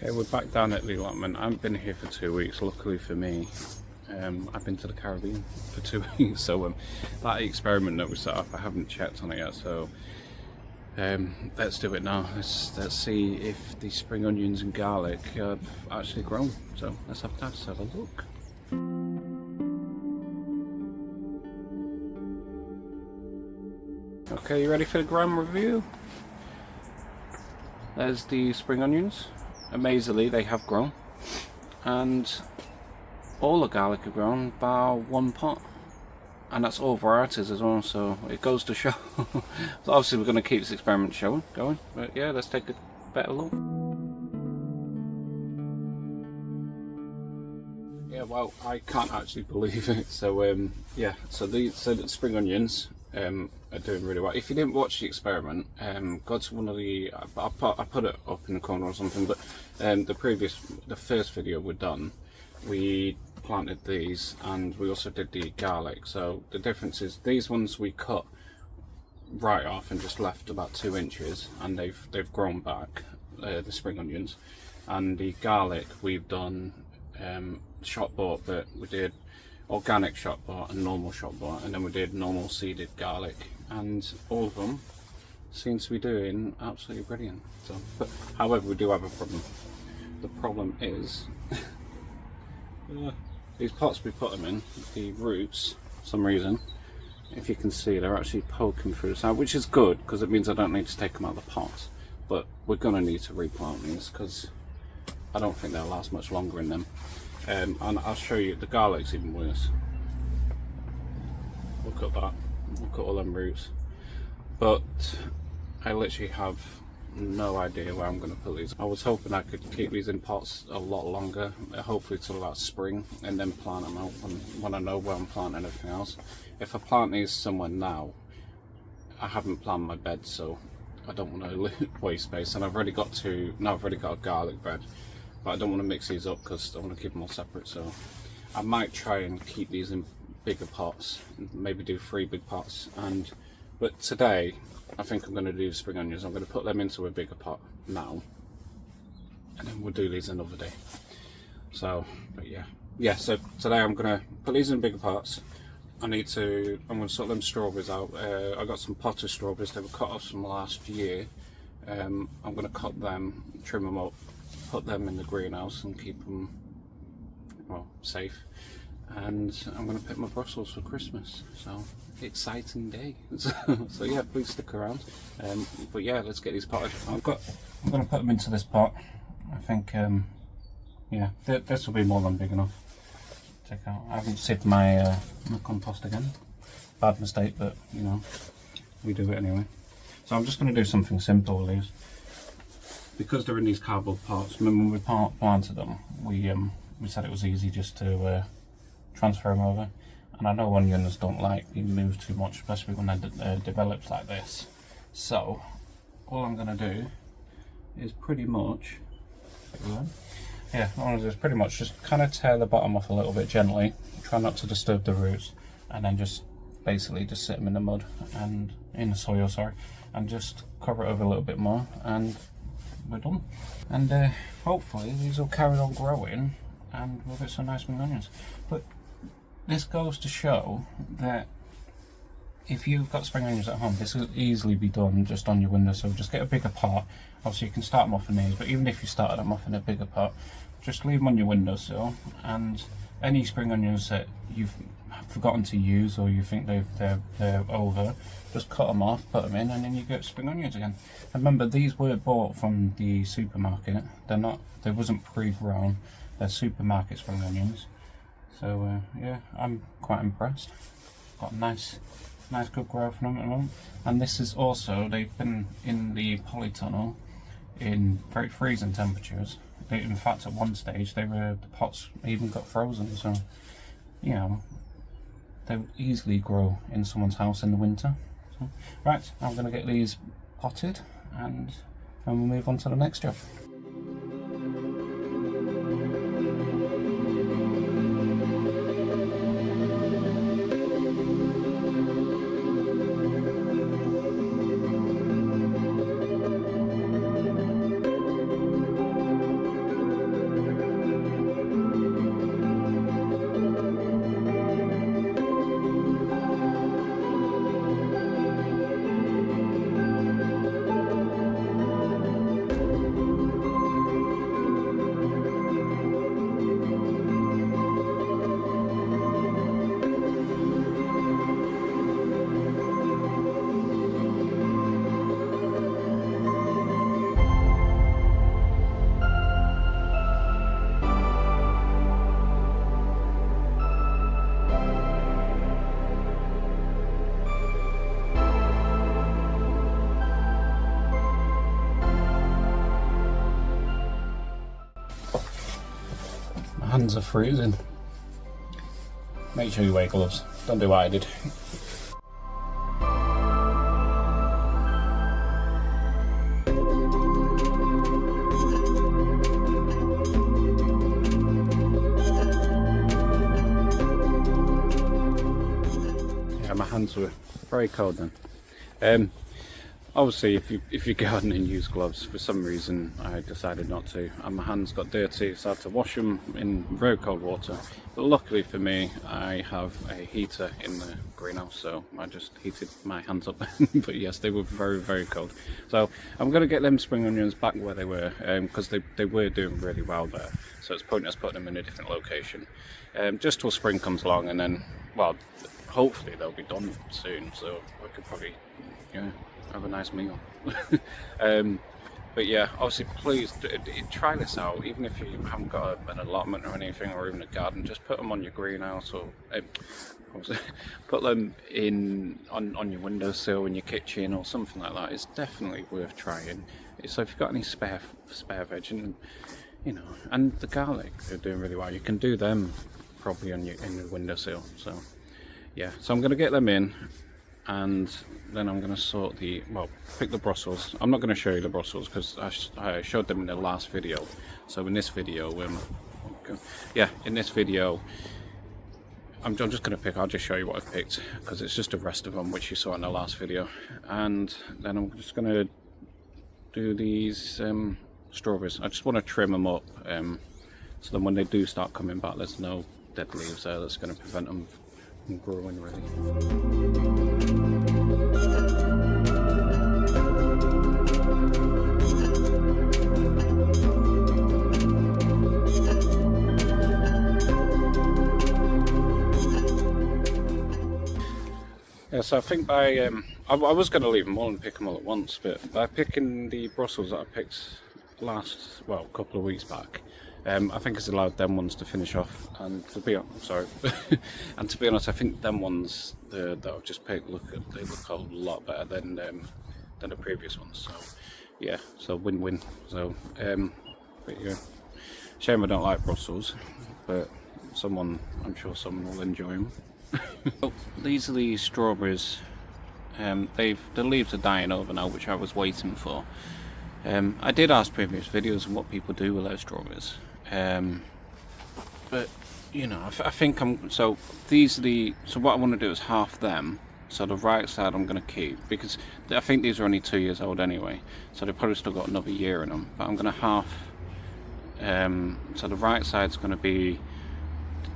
Okay, we're back down at the allotment. I haven't been here for 2 weeks, luckily for me. I've been to the Caribbean for 2 weeks, so that experiment that we set up, I haven't checked on it yet, so let's do it now. Let's see if the spring onions and garlic have actually grown. So let's have a look. Okay, you ready for the gram review? There's the spring onions. Amazingly, they have grown, and all the garlic have grown by one pot, and that's all varieties as well. So it goes to show. So obviously, we're going to keep this experiment going. But yeah, let's take a better look. Yeah, well, I can't actually believe it. So yeah, so the spring onions are doing really well. If you didn't watch the experiment, go to one of the, I put it up in the corner or something, but the first video we've done, we planted these and we also did the garlic. So the difference is these ones we cut right off and just left about 2 inches, and they've grown back, the spring onions. And the garlic we've done shop bought, but we did organic shop bought and normal shop bought, and then we did normal seeded garlic, and all of them seem to be doing absolutely brilliant. So, but however, we do have a problem. The problem is these pots we put them in, the roots, for some reason, if you can see, they're actually poking through the side, which is good because it means I don't need to take them out of the pot. But we're gonna need to replant these because I don't think they'll last much longer in them. And I'll show you, the garlic's even worse. Look at that, look at all them roots. But I literally have no idea where I'm going to put these. I was hoping I could keep these in pots a lot longer, hopefully till about spring, and then plant them out when I know where I'm planting everything else. If I plant these somewhere now, I haven't planned my bed, so I don't want to waste space. And I've already got a garlic bed, but I don't want to mix these up because I want to keep them all separate. So I might try and keep these in bigger pots, maybe do 3 big pots. But today I think I'm going to do the spring onions. I'm going to put them into a bigger pot now, and then we'll do these another day. So, but yeah. So today I'm going to put these in bigger pots. I'm going to sort them strawberries out. I got some potted strawberries. They were cut off from last year. I'm going to cut them, trim them up, put them in the greenhouse and keep them, well, safe. And I'm going to pick my Brussels for Christmas. So exciting day. So yeah, please stick around. But yeah, let's get these potted. I'm going to put them into this pot. I think yeah, this will be more than big enough. Check out, I haven't sieved my compost again. Bad mistake, but you know, we do it anyway. So I'm just going to do something simple with these, because they're in these cardboard pots. Remember when we planted them, we said it was easy just to transfer them over. And I know onions don't like being moved too much, especially when they develop like this. So all I'm going to do is pretty much, yeah, all I'm going to do is pretty much just kind of tear the bottom off a little bit gently, try not to disturb the roots, and then just basically just sit them in the mud and in the soil, sorry, and just cover it over a little bit more, and we're done. And hopefully these will carry on growing and we'll get some nice spring onions. But this goes to show that if you've got spring onions at home, this will easily be done just on your windowsill. Just get a bigger pot. Obviously you can start them off in these, but even if you started them off in a bigger pot, just leave them on your windowsill, and any spring onions that you've forgotten to use or you think they're over, just cut them off, put them in, and then you get spring onions again. And remember, these were bought from the supermarket. They wasn't pre-grown. They're supermarket spring onions. So yeah, I'm quite impressed. Got nice good growth from them at the moment. And this is also, they've been in the polytunnel in very freezing temperatures. In fact, at one stage the pots even got frozen, so you know, they would easily grow in someone's house in the winter. So, right, I'm going to get these potted and we'll move on to the next job. hands are freezing. Make sure you wear gloves. Don't do what I did. Yeah, my hands were very cold then. Obviously, if you garden and use gloves, for some reason I decided not to, and my hands got dirty, so I had to wash them in very cold water. But luckily for me, I have a heater in the greenhouse, so I just heated my hands up. But yes, they were very, very cold. So I'm going to get them spring onions back where they were, because they were doing really well there. So it's pointless putting them in a different location, just till spring comes along, and then, well, hopefully they'll be done soon, so I could probably, yeah, have a nice meal. But yeah, obviously please try this out, even if you haven't got an allotment or anything, or even a garden. Just put them on your greenhouse, or put them on your windowsill in your kitchen or something like that. It's definitely worth trying. So if you've got any spare veg, and you know, and the garlic, they're doing really well. You can do them probably in your windowsill. So yeah, so I'm going to get them in, and then I'm going to pick the Brussels. I'm not going to show you the Brussels because I showed them in the last video. So in this video, in this video, I'm just going to pick, I'll just show you what I've picked, because it's just the rest of them which you saw in the last video. And then I'm just going to do these strawberries. I just want to trim them up, so then when they do start coming back, there's no dead leaves there that's going to prevent them from growing really. Yeah, so I think by I was going to leave them all and pick them all at once, but by picking the Brussels that I picked a couple of weeks back, I think it's allowed them ones to finish off. And to be honest, and to be honest, I think them ones that I've just picked look a lot better than the previous ones. So yeah, so win-win. So but yeah, shame I don't like Brussels, but I'm sure someone will enjoy them. Well, these are the strawberries. The leaves are dying over now, which I was waiting for. I did ask previous videos on what people do with those strawberries, but you know, I think so what I want to do is half them. So the right side I'm going to keep, because I think these are only 2 years old anyway, so they've probably still got another year in them. But I'm going to half. So the right side's going to be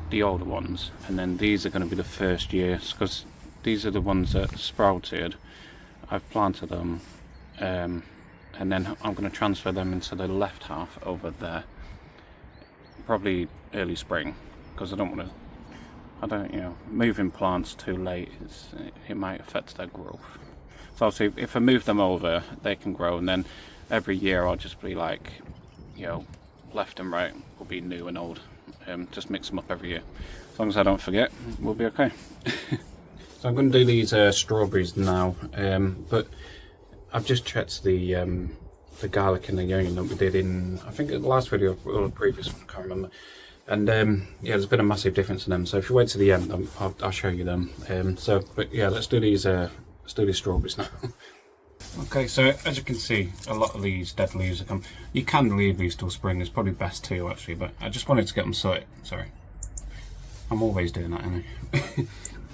the older ones, and then these are going to be the first years, because these are the ones that sprouted. I've planted them, and then I'm going to transfer them into the left half over there, probably early spring, because moving plants too late, it might affect their growth. So obviously if I move them over, they can grow, and then every year I'll just be like, left and right will be new and old. Just mix them up every year. As long as I don't forget, we'll be okay. So I'm going to do these strawberries now, but I've just checked the garlic and the onion that we did in, I think, the last video or the previous one, I can't remember. And yeah, there's been a massive difference in them. So if you wait to the end, I'll show you them. But yeah, let's do these strawberries now. Okay, so as you can see, a lot of these dead leaves are coming. You can leave these till spring, it's probably best too actually, but I just wanted to get them sorted. Sorry, I'm always doing that anyway.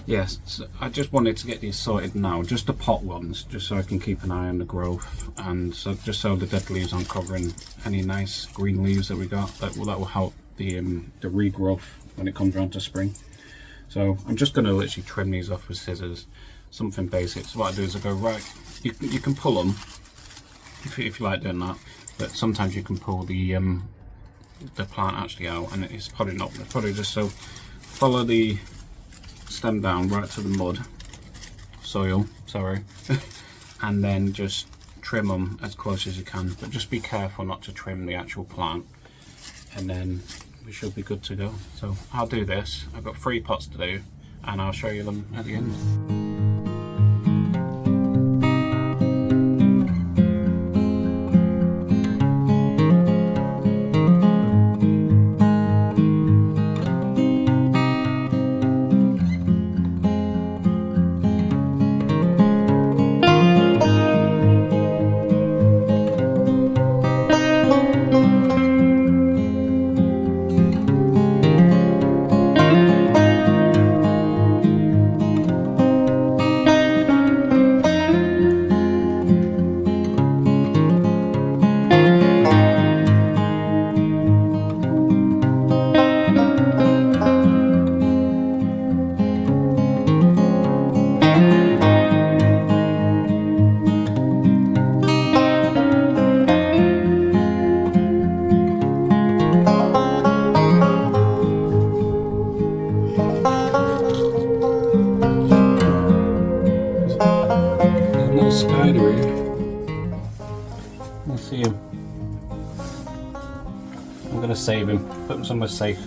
Yes, so I just wanted to get these sorted now, just the pot ones, just so I can keep an eye on the growth, and so just so the dead leaves aren't covering any nice green leaves that we got. That will help the regrowth when it comes around to spring. So I'm just going to literally trim these off with scissors, something basic. So what I do is I go right. You can pull them if you like doing that, but sometimes you can pull the plant actually out, and it's probably not. It's probably just so follow the stem down right to the soil, and then just trim them as close as you can, but just be careful not to trim the actual plant, and then we should be good to go. So I'll do this. I've got 3 pots to do, and I'll show you them at the end. I'm going to save him, put him somewhere safe.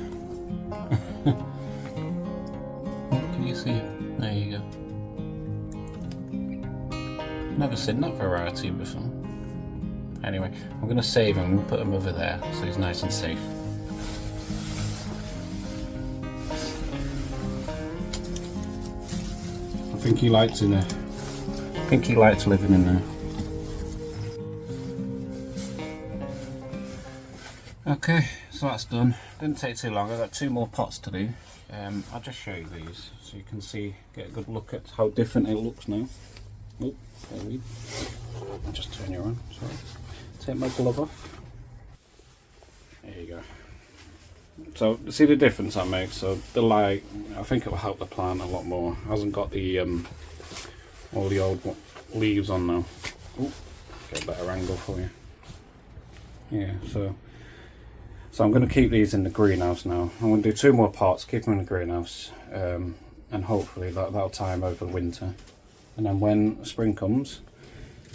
Can you see him? There you go. Never seen that variety before. Anyway, I'm going to save him and put him over there so he's nice and safe. I think he likes in there. I think he likes living in there. Okay, so that's done. Didn't take too long. I've got 2 more pots to do. I'll just show you these so you can see, get a good look at how different it looks now. Oh, there we go. I'll just turn you around. Sorry. Take my glove off. There you go. So see the difference that makes. So the light, I think it will help the plant a lot more. It hasn't got the all the old leaves on now. Ooh, get a better angle for you. Yeah, so I'm going to keep these in the greenhouse now. I'm going to do 2 more pots, keep them in the greenhouse, and hopefully that'll tie them over the winter. And then when spring comes,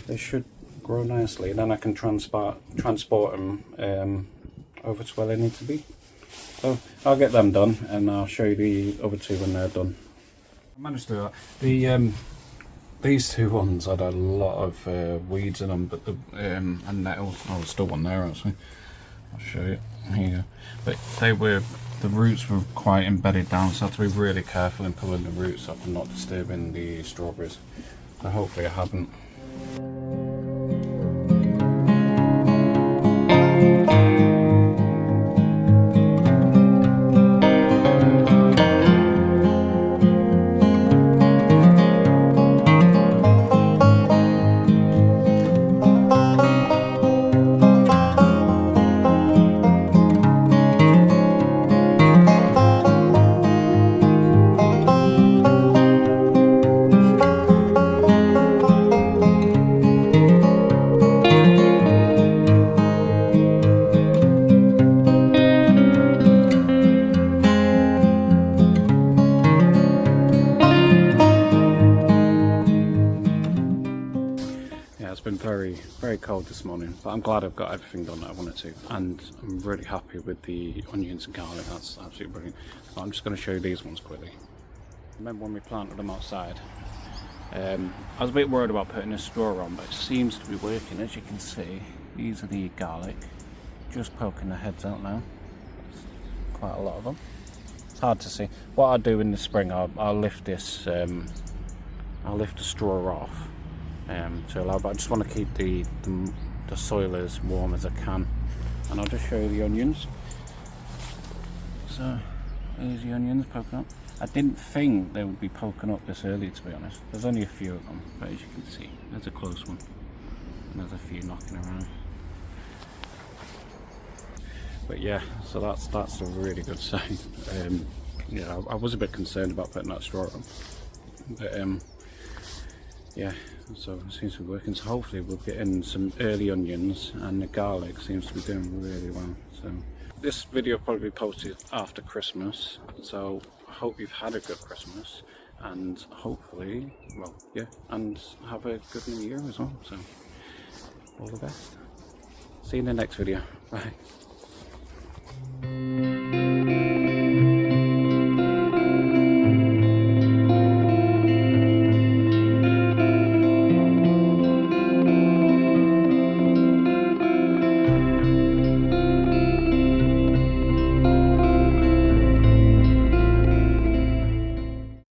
they should grow nicely. Then I can transport them over to where they need to be. So I'll get them done, and I'll show you the other 2 when they're done. I managed to do that. These 2 ones had a lot of weeds in them, but and nettles. Oh, there's still one there actually. I'll show you. Here you go. But the roots were quite embedded down, so I have to be really careful in pulling the roots up and not disturbing the strawberries. So hopefully I haven't. It's been very cold this morning, but I'm glad I've got everything done that I wanted to, and I'm really happy with the onions and garlic. That's absolutely brilliant. But I'm just going to show you these ones quickly. Remember when we planted them outside? I was a bit worried about putting a straw on, but it seems to be working. As you can see, these are the garlic, just poking their heads out now. Quite a lot of them. It's hard to see. What I'll do in the spring, I'll lift this, I'll lift the straw off. To allow, but I just want to keep the soil as warm as I can, and I'll just show you the onions. So there's the onions poking up. I didn't think they would be poking up this early, to be honest. There's only a few of them, but as you can see, there's a close one, and there's a few knocking around. But yeah, so that's a really good sign. Yeah, I was a bit concerned about putting that straw on, but yeah, so it seems to be working. So hopefully we'll get in some early onions, and the garlic seems to be doing really well. So this video will probably be posted after Christmas, so I hope you've had a good Christmas, and hopefully, well, yeah, and have a good new year as well. So all the best. See you in the next video. Bye.